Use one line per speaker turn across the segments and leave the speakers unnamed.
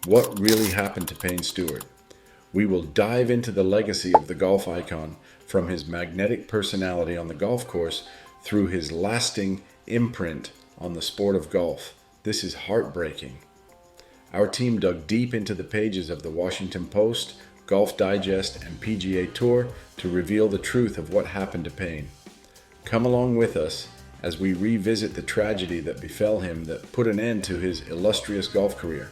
What really happened to Payne Stewart? We will dive into the legacy of the golf icon, from his magnetic personality on the golf course through his lasting imprint on the sport of golf. This is heartbreaking. Our team dug deep into the pages of the Washington Post, Golf Digest, and PGA Tour to reveal the truth of what happened to Payne. Come along with us as we revisit the tragedy that befell him that put an end to his illustrious golf career.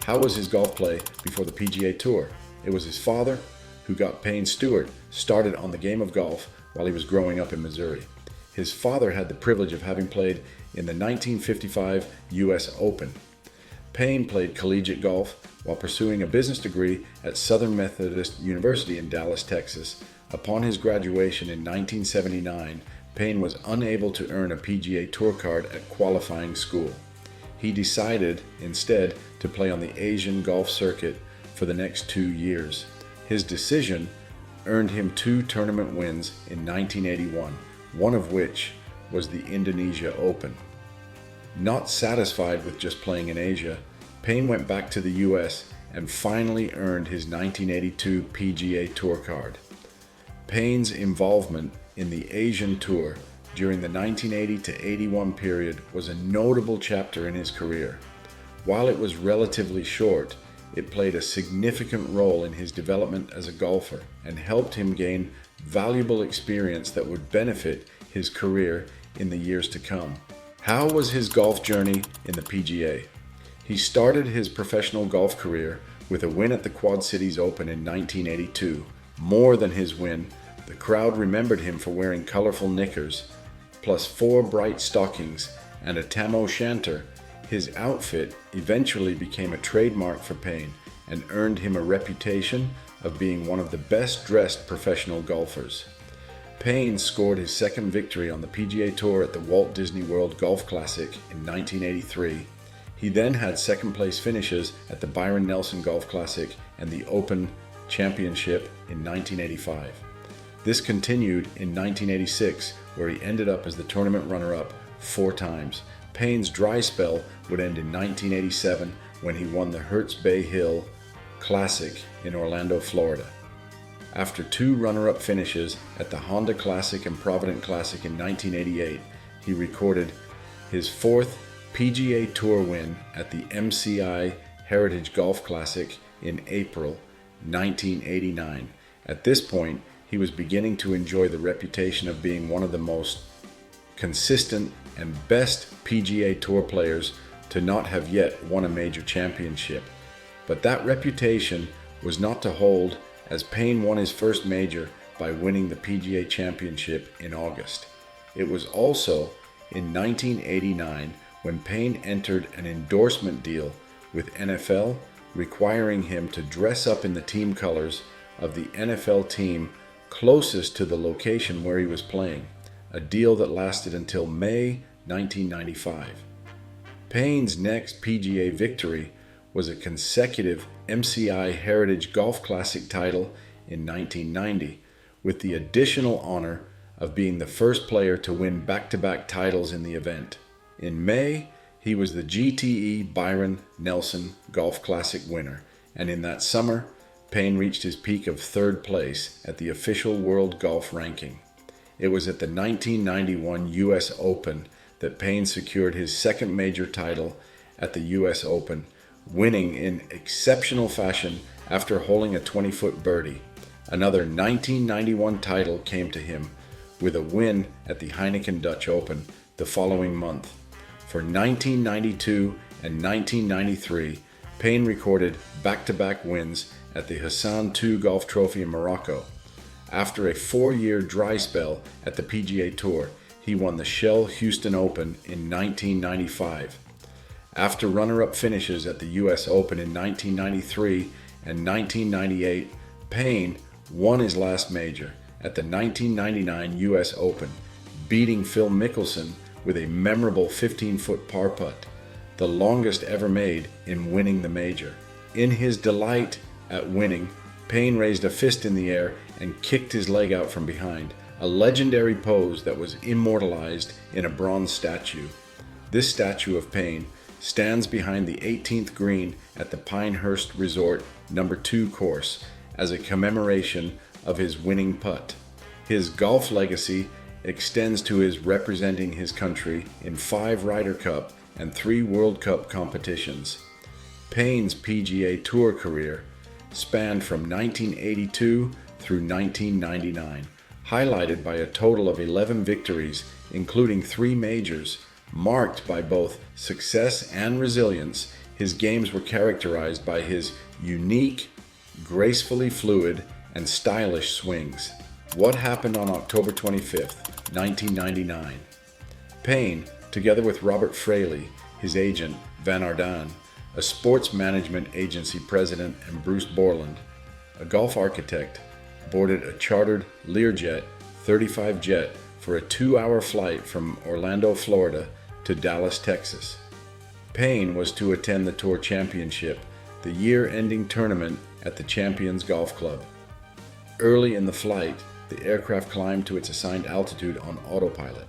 How was his golf play before the PGA Tour? It was his father who got Payne Stewart started on the game of golf while he was growing up in Missouri. His father had the privilege of having played in the 1955 U.S. Open. Payne played collegiate golf while pursuing a business degree at Southern Methodist University in Dallas, Texas. Upon his graduation in 1979, Payne was unable to earn a PGA Tour card at qualifying school. He decided instead to play on the Asian golf circuit for the next 2 years. His decision earned him 2 tournament wins in 1981, one of which was the Indonesia Open. Not satisfied with just playing in Asia, Payne went back to the US and finally earned his 1982 PGA Tour card. Payne's involvement in the Asian Tour during the 1980 to 81 period was a notable chapter in his career. While it was relatively short, it played a significant role in his development as a golfer and helped him gain valuable experience that would benefit his career in the years to come. How was his golf journey in the PGA? He started his professional golf career with a win at the Quad Cities Open in 1982. More than his win, the crowd remembered him for wearing colorful knickers, plus 4 bright stockings and a tam o' shanter. His outfit eventually became a trademark for Payne and earned him a reputation of being one of the best-dressed professional golfers. Payne scored his second victory on the PGA Tour at the Walt Disney World Golf Classic in 1983. He then had second-place finishes at the Byron Nelson Golf Classic and the Open Championship in 1985. This continued in 1986, where he ended up as the tournament runner-up 4 times. Payne's dry spell would end in 1987 when he won the Hertz Bay Hill Classic in Orlando, Florida. After 2 runner-up finishes at the Honda Classic and Provident Classic in 1988, he recorded his 4th PGA Tour win at the MCI Heritage Golf Classic in April 1989. At this point, he was beginning to enjoy the reputation of being one of the most consistent and best PGA Tour players to not have yet won a major championship. But that reputation was not to hold, as Payne won his first major by winning the PGA Championship in August. It was also in 1989 when Payne entered an endorsement deal with NFL, requiring him to dress up in the team colors of the NFL team closest to the location where he was playing, a deal that lasted until May 1995. Payne's next PGA victory was a consecutive MCI Heritage Golf Classic title in 1990, with the additional honor of being the first player to win back-to-back titles in the event. In May, he was the GTE Byron Nelson Golf Classic winner, and in that summer, Payne reached his peak of 3rd place at the official World Golf Ranking. It was at the 1991 U.S. Open that Payne secured his second major title at the U.S. Open, winning in exceptional fashion after holing a 20-foot birdie. Another 1991 title came to him with a win at the Heineken Dutch Open the following month. For 1992 and 1993, Payne recorded back-to-back wins at the Hassan II Golf Trophy in Morocco. After a 4-year dry spell at the PGA Tour, he won the Shell Houston Open in 1995. After runner-up finishes at the U.S. Open in 1993 and 1998, Payne won his last major at the 1999 U.S. Open, beating Phil Mickelson with a memorable 15-foot par putt, the longest ever made in winning the major. In his delight at winning, Payne raised a fist in the air and kicked his leg out from behind, a legendary pose that was immortalized in a bronze statue. This statue of Payne stands behind the 18th green at the Pinehurst Resort No. 2 course as a commemoration of his winning putt. His golf legacy extends to his representing his country in 5 Ryder Cup and 3 World Cup competitions. Payne's PGA Tour career spanned from 1982 through 1999, highlighted by a total of 11 victories, including 3 majors. Marked by both success and resilience, his games were characterized by his unique, gracefully fluid, and stylish swings. What happened on October 25th, 1999? Payne, together with Robert Fraley, his agent, Van Ardaan, a sports management agency president, and Bruce Borland, a golf architect, boarded a chartered Learjet 35 jet for a 2-hour flight from Orlando, Florida to Dallas, Texas. Payne was to attend the Tour Championship, the year-ending tournament at the Champions Golf Club. Early in the flight, the aircraft climbed to its assigned altitude on autopilot.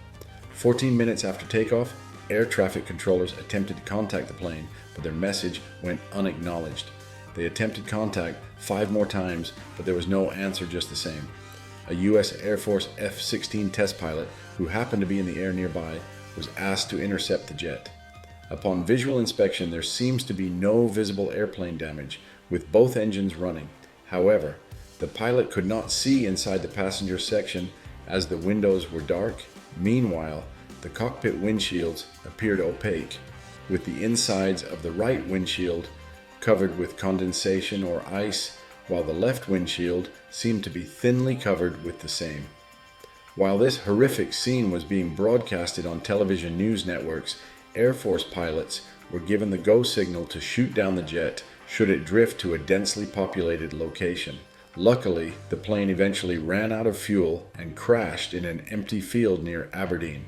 14 minutes after takeoff, air traffic controllers attempted to contact the plane, but their message went unacknowledged. They attempted contact 5 more times, but there was no answer just the same. A U.S. Air Force F-16 test pilot, who happened to be in the air nearby, was asked to intercept the jet. Upon visual inspection, there seems to be no visible airplane damage, with both engines running. However, the pilot could not see inside the passenger section as the windows were dark. Meanwhile, the cockpit windshields appeared opaque, with the insides of the right windshield covered with condensation or ice, while the left windshield seemed to be thinly covered with the same. While this horrific scene was being broadcasted on television news networks, Air Force pilots were given the go signal to shoot down the jet should it drift to a densely populated location. Luckily, the plane eventually ran out of fuel and crashed in an empty field near Aberdeen.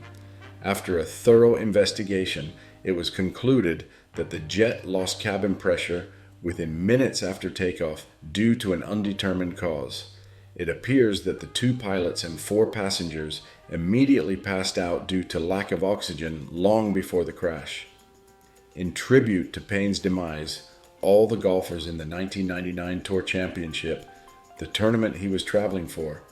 After a thorough investigation, it was concluded that the jet lost cabin pressure within minutes after takeoff due to an undetermined cause. It appears that the 2 pilots and 4 passengers immediately passed out due to lack of oxygen long before the crash. In tribute to Payne's demise, all the golfers in the 1999 Tour Championship, the tournament he was traveling for,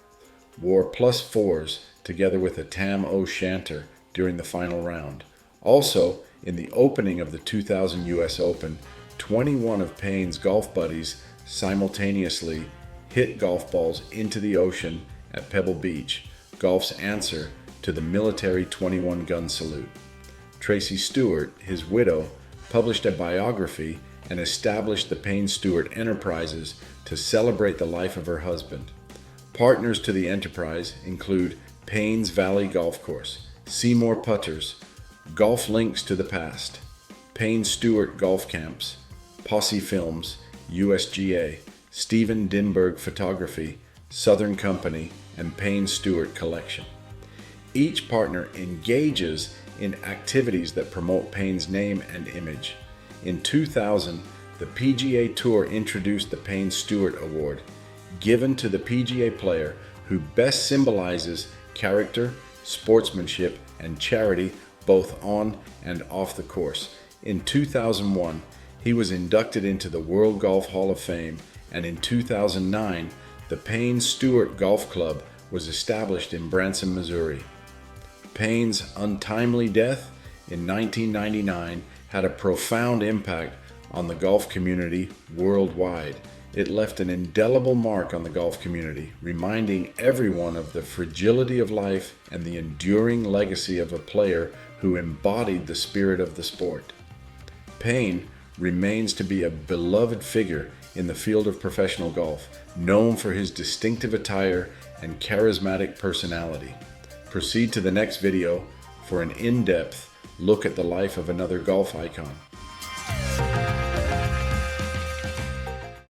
wore +4s together with a Tam O'Shanter during the final round. Also, in the opening of the 2000 US Open, 21 of Payne's golf buddies simultaneously hit golf balls into the ocean at Pebble Beach, golf's answer to the military 21-gun salute. Tracy Stewart, his widow, published a biography and established the Payne Stewart Enterprises to celebrate the life of her husband. Partners to the enterprise include Payne's Valley Golf Course, Seymour Putters, Golf Links to the Past, Payne Stewart Golf Camps, Posse Films, USGA, Stephen Dinberg Photography, Southern Company, and Payne Stewart Collection. Each partner engages in activities that promote Payne's name and image. In 2000, the PGA Tour introduced the Payne Stewart Award, given to the PGA player who best symbolizes character, sportsmanship, and charity both on and off the course. In 2001, he was inducted into the World Golf Hall of Fame, and in 2009, the Payne Stewart Golf Club was established in Branson, Missouri. Payne's untimely death in 1999 had a profound impact on the golf community worldwide. It left an indelible mark on the golf community, reminding everyone of the fragility of life and the enduring legacy of a player who embodied the spirit of the sport. Payne remains to be a beloved figure in the field of professional golf, known for his distinctive attire and charismatic personality. Proceed to the next video for an in-depth look at the life of another golf icon.